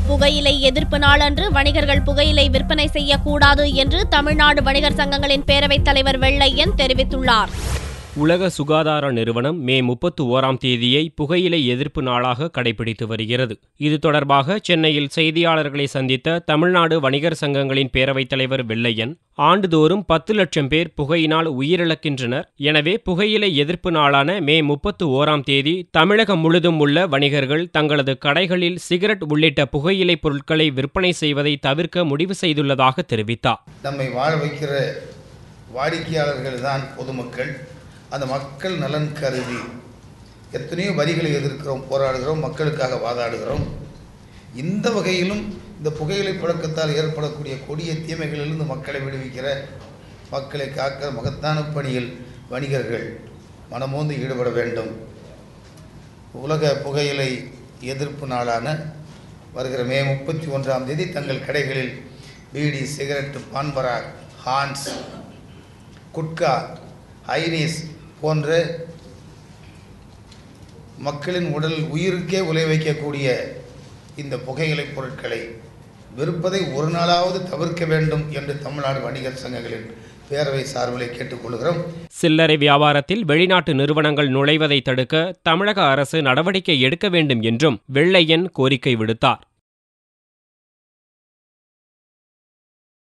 புகையிலை எதிர்ப்பு நாளன்று வணிகர்கள் புகையிலை விற்பனை செய்யக்கூடாது என்று தமிழ்நாடு வணிகர் சங்கங்களின் பேரவைத் தலைவர் வெள்ளையன் தெரிவித்துள்ளார். உலக சுகாதார நிறுவனம் மே 31ஆம் தேதியை புகையிலை எதிர்ப்பு நாளாக கடைபிடித்து வருகிறது. இது தொடர்பாக சென்னையில் செய்தியாளர்களை சந்தித்த தமிழ்நாடு வணிகர் சங்கங்களின் பேரவைத் தலைவர் வெள்ளையன், ஆண்டுதோறும் 10 லட்சம் பேர் புகையினால் உயிரிழக்கின்றனர். எனவே புகையிலை எதிர்ப்பு நாளான மே 31ஆம் தேதி தமிழகம் முழுதும் உள்ள வணிகர்கள் தங்களது கடைகளில் சிகரெட் உள்ளிட்ட புகையிலை பொருட்களை விற்பனை செய்வதை தவிர்க்க முடிவு செய்துள்ளதாக தெரிவித்தார். நம்மை வாழ வைக்கிற வாடிக்கையாளர்கள் தான் பொதுமக்கள். அந்த மக்கள் நலன் கருதி எத்தனையோ வரிகளை எதிர்க்கிறோம், போராடுகிறோம், மக்களுக்காக வாதாடுகிறோம். இந்த வகையிலும் இந்த புகையிலை பழக்கத்தால் ஏற்படக்கூடிய கொடிய தீமைகளிலிருந்து மக்களை விடுவிக்கிற, மக்களை காக்கிற மகத்தான பணியில் வணிகர்கள் மனமோந்து ஈடுபட வேண்டும். உலக புகையிலை எதிர்ப்பு நாளான வருகிற மே 31ஆம் தேதி தங்கள் கடைகளில் பீடி, சிகரெட், பான்பராக், ஹான்ஸ், குட்கா, ஐரிஸ் போன்ற மக்களின் உடல் உயிருக்கே உலை வைக்கக்கூடிய இந்த புகையிலை பொருட்களை விற்பதை ஒரு நாளாவது தவிர்க்க வேண்டும் என்று தமிழ்நாடு வணிகர் சங்கங்களின் பேரவை சார்பில் கேட்டுக்கொள்கிறோம். சில்லறை வியாபாரத்தில் வெளிநாட்டு நிறுவனங்கள் நுழைவதை தடுக்க தமிழக அரசு நடவடிக்கை எடுக்க வேண்டும் என்றும் வெள்ளையன் கோரிக்கை விடுத்தார்.